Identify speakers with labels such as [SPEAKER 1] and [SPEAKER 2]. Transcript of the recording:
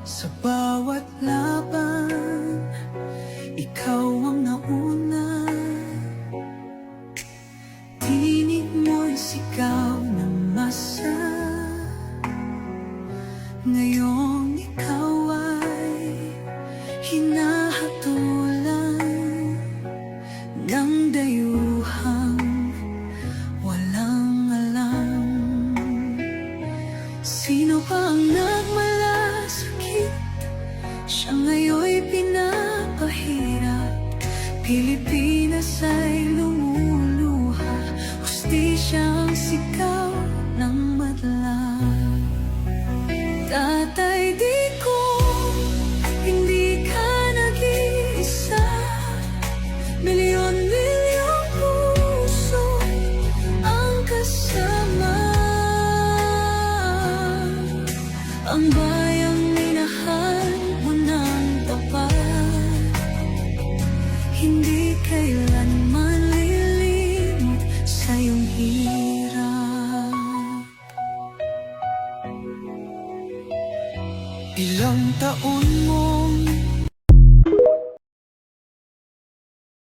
[SPEAKER 1] Sa bawat laban, ikaw ang nauna. Tinig mo'y sigaw na masa. Ngayong ikaw ay hinahatulan ng dayuhang walang alam. Sino pa ang nagmalasakit? Siya ngayon'y pinapahirap. Pilipinas ay lumuluha. Hustisya ang sigaw ng madla. Tatay, di ko hindi ka nag-iisa. Milyon-milyong puso ang kasama. Ang bayang minahal mo ng tapat, hindi kailanman lilimot sa iyong hirap. Ilang taon mo